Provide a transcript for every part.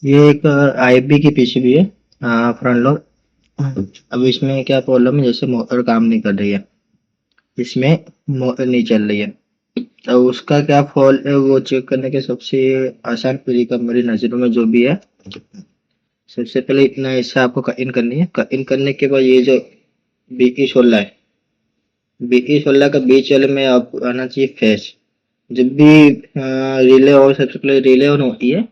ये एक IFB की पीसीबी है, फ्रंट लोड। अब इसमें क्या प्रॉब्लम है, जैसे मोटर काम नहीं कर रही है, इसमें मोटर नहीं चल रही है। तो उसका क्या फॉल्ट है वो चेक करने के सबसे आसान तरीका मेरी नज़रों में जो भी है, सबसे पहले इतना हिस्सा आपको कट इन करनी है। कट इन करने के बाद ये जो बीई 16 है, बीई 16 का बीच वाले में आपको आना चाहिए फेस। जब भी रिले और सबसे पहले रिले ऑन होती है,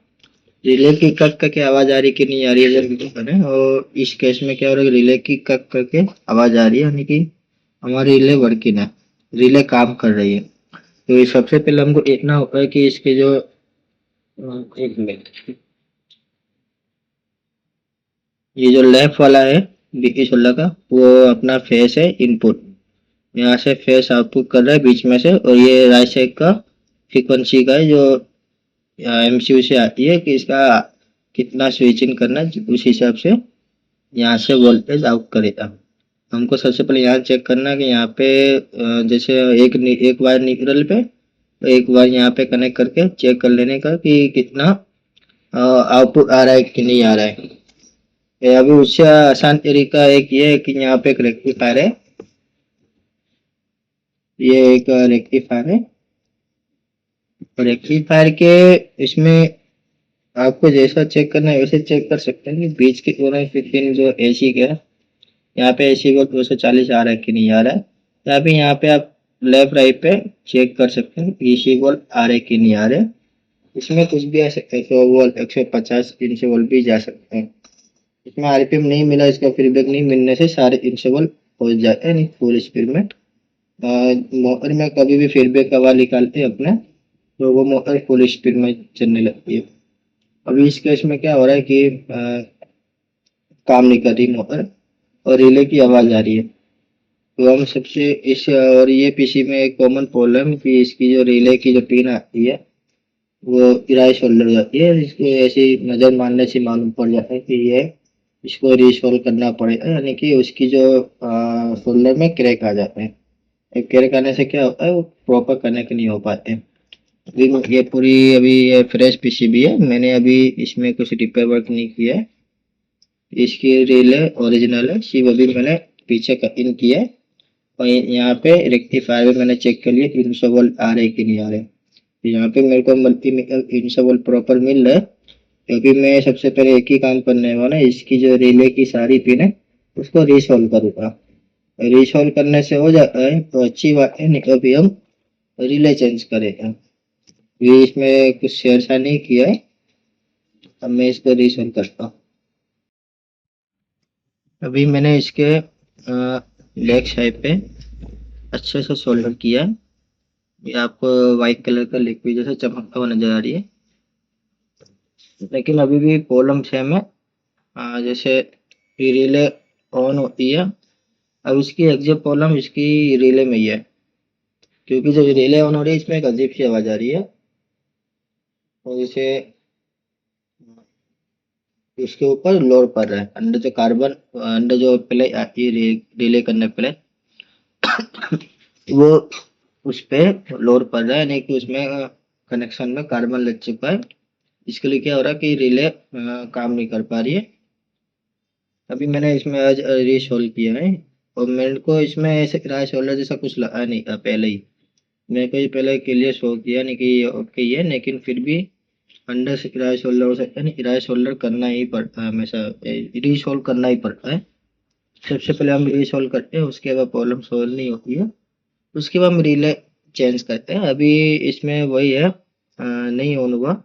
रिले की कट करके आवाज आ रही कि नहीं आ रही है, जब भी करें। और इस केस में क्या हो रहा है, रिले की कट करके आवाज आ रही है, यानी कि हमारी रिले वर्किंग है, रिले काम कर रही है। तो ये सबसे पहले हमको देखना होता है कि इसके जो एक मिनट, ये जो लेफ्ट वाला है बीई 16 का, वो अपना फेस है इनपुट, यहाँ से फेस आउटपुट कर रहा है बीच में से। और ये राइट साइड का फ्रीक्वेंसी का है, जो एमसीयू से आती है कि इसका कितना स्विचिंग करना है, उस हिसाब से यहाँ से वोल्टेज आउट करेगा। हमको सबसे पहले यहाँ चेक करना है कि यहाँ पे जैसे एक वायर न्यूट्रल पे, तो एक वायर यहाँ पे कनेक्ट करके चेक कर लेने का कि कितना आउटपुट आ रहा है कि नहीं आ रहा है। अभी उससे आसान तरीका एक ये है कि यहाँ पे एक रेक्टिफायर है, ये एक रेक्टिफायर है। रेक्टिफायर के इसमें आपको जैसा चेक करना है वैसे चेक कर सकते हैं कि बीच के दोनों के पिन जो एसी के है, यहाँ पे एसी को 240 आ रहा है कि नहीं आ रहा है। यहाँ पे आप लेफ्ट राइट पे चेक कर सकते हैं एसी वोल्ट आ रहे कि नहीं आ रहे। इसमें कुछ भी आ सकता है, 100 वोल्ट 150 300 वोल्ट भी जा सकते हैं। इसमें आरपीएम नहीं मिला, इसका फीडबैक नहीं मिलने से सारे 300 वोल्ट पहुंच जाते हैं नहीं फुल स्पीड में। मोटर में कभी भी फीडबैक हवा निकालते हैं अपने, तो वो मोटर फुल स्पीड में चलने लगती है। अभी इस केस में क्या हो रहा है कि काम नहीं कर रही मोटर और रिले की आवाज आ रही है। तो हम सबसे इस और ये पीसी में एक कॉमन प्रॉब्लम कि इसकी जो रिले की जो पिन आती है वो किराए शोल्डर जाती है। इसको ऐसी नज़र मारने से मालूम पड़ जाता है कि ये इसको रीसोल्व करना पड़ेगा, यानी कि उसकी जो शोल्डर में क्रैक आ जाते हैं। क्रैक आने से क्या होता है, वो प्रॉपर कनेक्ट नहीं हो पाते। अभी ये पूरी अभी ये फ्रेश पीसीबी है, मैंने अभी इसमें कुछ रिपेयर वर्क नहीं किया है। इसकी रिले ओरिजिनल है, सिर्फ अभी मैंने पीछे का इन किया है। और यहाँ पे रेक्टिफायर भी मैंने चेक कर लिया 300 वोल्ट आ रहे कि नहीं आ रहे। तो यहाँ पे मेरे को मल्टीमीटर 300 वोल्ट प्रॉपर मिल रहा है। क्योंकि मैं सबसे पहले एक ही काम करने वाला, इसकी जो रिले की सारी पिन है उसको रीसॉल्व करूँगा। रीसॉल्व करने से हो जाता है तो अच्छी बात है, नहीं तो अभी हम रिले चेंज करेंगे। ये इसमें कुछ छेड़छाड़ नहीं किया है। अब मैं इसको रीसॉल्व करता हूँ। अभी मैंने इसके लेग साइड पे अच्छे से सोल्डर किया है। ये आपको वाइट कलर का लिक्विड जैसा चमकता हुआ नजर आ रही है, लेकिन अभी भी प्रॉब्लम सेम है। जैसे ये रिले ऑन होती है, अब इसकी एग्जैक्ट प्रॉब्लम इसकी रिले में ही है। क्योंकि जब रिले ऑन हो रही है इसमें एक अजीब सी आवाज आ रही है, और इसे इसके ऊपर लोड पड़ रहा है अंदर जो कार्बन, अंदर जो प्लेट आती है रिले करने प्लेट, वो उस पे लोड पड़ रहा है, नहीं कि उसमें कनेक्शन में कार्बन लग चुका है। इसके लिए क्या हो रहा है कि रिले काम नहीं कर पा रही है। अभी मैंने इसमें आज रीसोल्व किया है, और मेरे को इसमें ऐसे क्रैश होल्डर जैसा कुछ लगा नहीं था पहले ही। मेरे को ये पहले क्लियर शो किया नहीं कि ये ओके ही है, लेकिन फिर भी अंडर से क्रैश होल्डर हो सकता है, नहीं क्रैश होल्डर करना ही पड़ता है हमेशा, रीसोल्व करना ही पड़ता है। सबसे पहले हम रीसोल्व करते हैं, उसके बाद प्रॉब्लम सोल्व नहीं होती है, उसके बाद हम रिले चेंज करते हैं। अभी इसमें वही है, नहीं ऑन हुआ,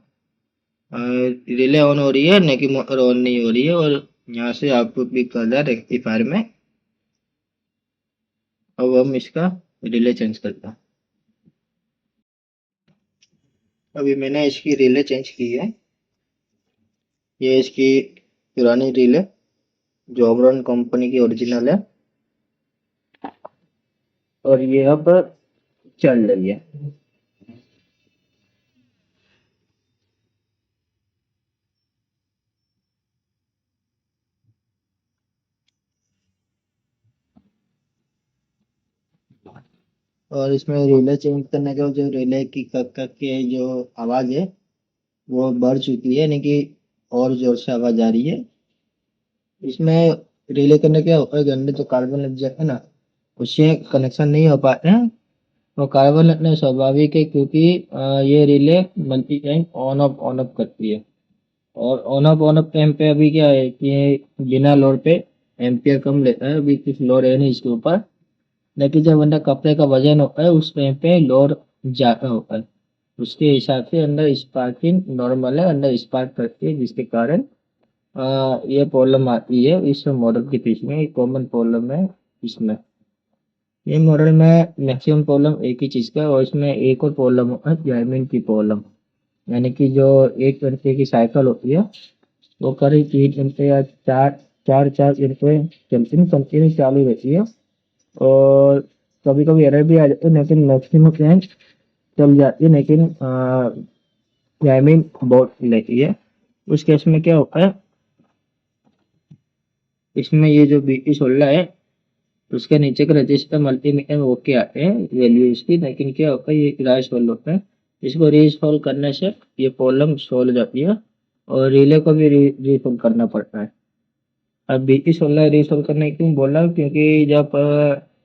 रिले ऑन हो रही है लेकिन मोटर ऑन नहीं हो रही है, और यहाँ से आउटपुट भी कर रहा है रेक्टिफायर में। अब हम इसका रिले चेंज करते हैं। अभी मैंने इसकी रिले चेंज की है। ये इसकी पुरानी रिले जो ओमरॉन कंपनी की ओरिजिनल है, और ये अब चल रही है। और इसमें रिले चेंज करने के बाद जो रिले की कक कक के जो आवाज़ है वो बढ़ चुकी है, यानी कि और जोर से आवाज आ रही है। इसमें रिले करने क्या होता है कि अंदर जो कार्बन लग जाता है ना, उससे कनेक्शन नहीं हो पाते हैं। और कार्बन लगना स्वाभाविक है क्योंकि ये relay multi time on off करती है। और ऑन ऑफ टाइम पे अभी क्या है कि ये बिना लोड पे एम्पियर कम लेता है, अभी कुछ लोड है नहीं इसके ऊपर। लेकिन जब अंदर कपड़े का वजन होता है उस टाइम पे लोड ज्यादा होता है, उसके हिसाब से अंदर स्पार्किंग नॉर्मल है, अंदर स्पार्क करती है, जिसके कारण ये प्रॉब्लम आती है इस मॉडल के पीछे में। एक कॉमन प्रॉब्लम है इसमें। ये मॉडल में मैक्सिमम प्रॉब्लम एक ही चीज़ का है, और इसमें एक और प्रॉब्लम है जाइमिंग की प्रॉब्लम। यानी कि जो 1 घंटे की साइकिल होती है वो करीब 3 घंटे या चार घंटे चलती नहीं, कंटिन्यू चालू रहती है। और कभी कभी एरर भी आ जाती है, लेकिन मैक्सिमम टाइम चल जाती है, लेकिन टाइमिंग बहुत लेती है। उस केस में क्या होता है, इसमें ये जो BT16 है उसके नीचे के रजिस्टर मल्टीमीटर में ओके आते हैं वैल्यू इसकी, लेकिन क्या होता है ये राइस सॉल्व होता है। इसको रीसॉल्व करने से ये प्रॉब्लम सॉल्व हो जाती है, और रिले को भी रीसॉल्व करना पड़ता है। अब BT16 रीसॉल्व करने क्यों बोला, क्योंकि जब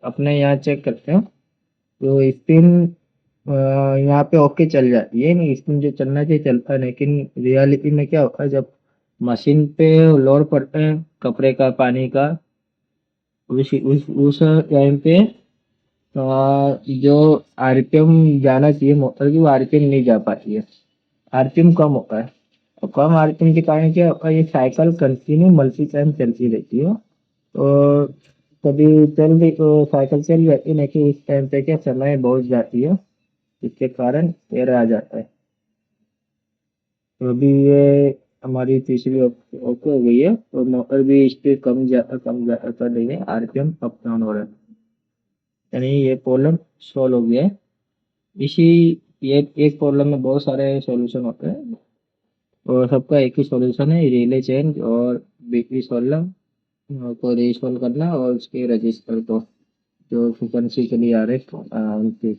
अपने यहाँ चेक करते हैं तो स्पिन यहाँ पे ओके चल जाती है, नहीं स्पिन जो चलना चाहिए चलता है, लेकिन रियलिटी में क्या होता है जब मशीन पे लोड पड़ता है कपड़े का पानी का, उस टाइम पे जो आरपीएम जाना चाहिए मोटर की वो आरपीएम नहीं जा पाती है, आरपीएम कम होता है। और कम आरपीएम के कारण क्या होता है, ये साइकिल कंटिन्यू मल्टी टाइम चलती रहती है। और कभी चल रही तो साइकिल चल जाती है, लेकिन इस टाइम पे क्या समय बहुत जाती है, इसके कारण एरर आ जाता है। तो अभी ये हमारी तीसरी ओके हो गई है, और मोटर भी स्पीड कम ज्यादा कर रही है, आरपीएम अप डाउन हो रहा है, यानी ये प्रॉब्लम सॉल्व हो गया है। इसी ये एक प्रॉब्लम में बहुत सारे सॉल्यूशन होते हैं, और सबका एक ही सॉल्यूशन है, रिले चेंज और BT16 को रीसॉल्व करना, और उसके रजिस्टर को जो फ्रिक्वेंसी के लिए आ रहे हैं उनके